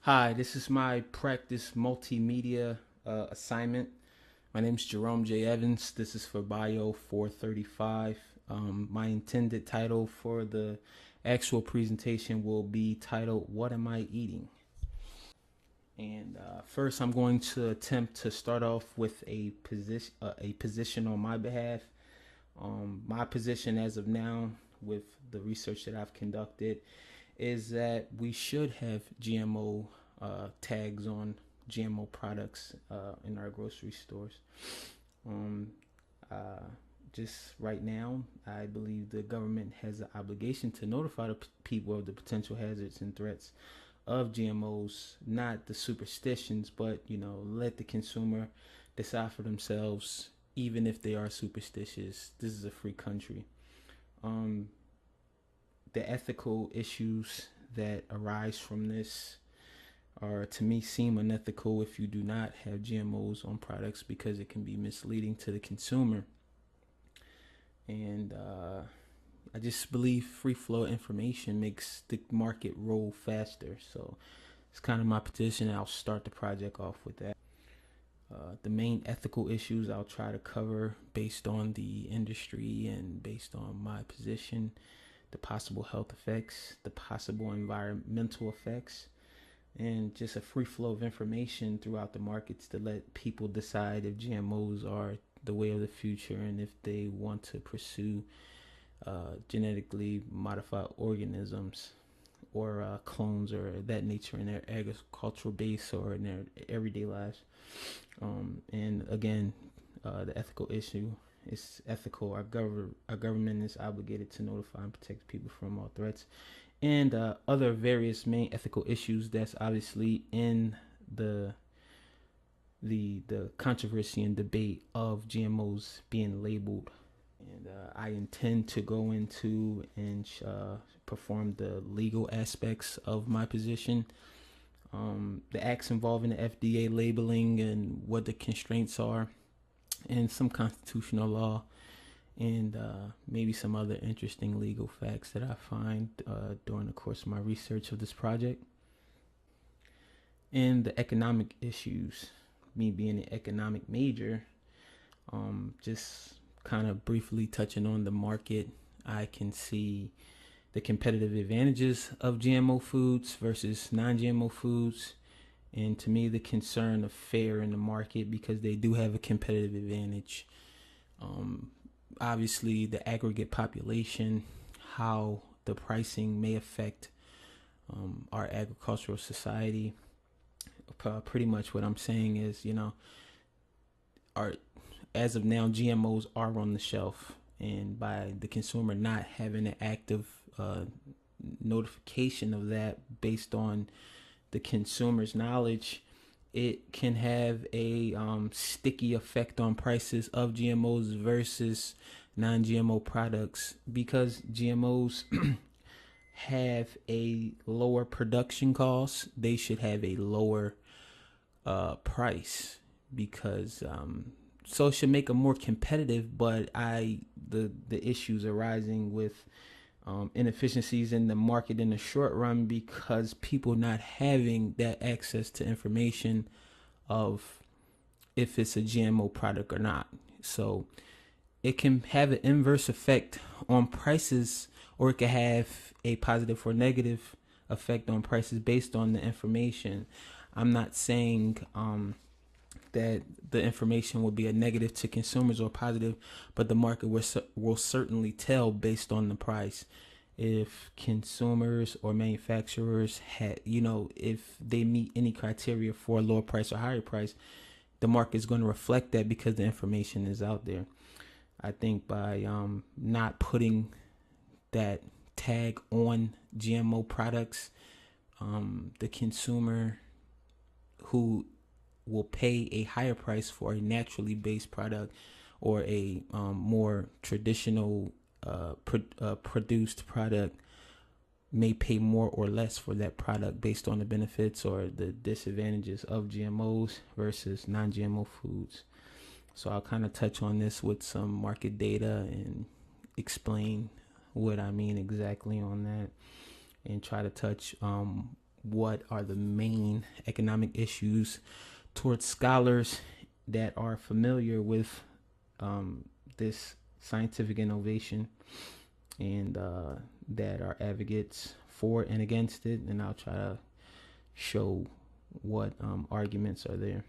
Hi, this is my practice multimedia assignment. My name is Jerome J. Evans. This is for Bio 435. My intended title for the actual presentation will be titled, What Am I Eating? And first, I'm going to attempt to start off with a position on my behalf. My position as of now, with the research that I've conducted, is that we should have GMO tags on GMO products in our grocery stores. Um, uh, just right now, I believe the government has an obligation to notify the people of the potential hazards and threats of GMOs, not the superstitions, but let the consumer decide for themselves, even if they are superstitious. This is a free country. Um, the ethical issues that arise from this are, to me, seem unethical if you do not have GMOs on products, because it can be misleading to the consumer. And I just believe free flow information makes the market roll faster. So it's kind of my position. I'll start the project off with that. The main ethical issues I'll try to cover based on the industry and based on my position: the possible health effects, the possible environmental effects, and just a free flow of information throughout the markets to let people decide if GMOs are the way of the future and if they want to pursue genetically modified organisms or clones or that nature in their agricultural base or in their everyday lives. And again, the ethical issue is ethical. Our government is obligated to notify and protect people from all threats, and other various main ethical issues that's obviously in the the controversy and debate of GMOs being labeled. And I intend to go into and perform the legal aspects of my position, the acts involving the FDA labeling and what the constraints are, and some constitutional law, and maybe some other interesting legal facts that I find during the course of my research of this project. And the economic issues, me being an economic major, just kind of briefly touching on the market, I can see the competitive advantages of GMO foods versus non-GMO foods, and to me the concern of fair in the market, because they do have a competitive advantage. Um, Obviously, the aggregate population, how the pricing may affect our agricultural society. Pretty much what I'm saying is, our as of now, GMOs are on the shelf, and by the consumer not having an active notification of that based on the consumer's knowledge, it can have a sticky effect on prices of GMOs versus non-GMO products, because GMOs have a lower production cost. They should have a lower price, because so it should make them more competitive. But the issues arising with inefficiencies in the market in the short run, because people not having that access to information of if it's a GMO product or not. So it can have an inverse effect on prices, or it can have a positive or negative effect on prices based on the information. I'm not saying that the information will be a negative to consumers or positive, but the market will certainly tell based on the price. If consumers or manufacturers if they meet any criteria for a lower price or higher price, the market is going to reflect that because the information is out there. I think by not putting that tag on GMO products, the consumer who will pay a higher price for a naturally based product or a more traditional produced product may pay more or less for that product based on the benefits or the disadvantages of GMOs versus non-GMO foods. So I'll kind of touch on this with some market data and explain what I mean exactly on that, and try to touch what are the main economic issues towards scholars that are familiar with this scientific innovation and that are advocates for and against it. And I'll try to show what arguments are there.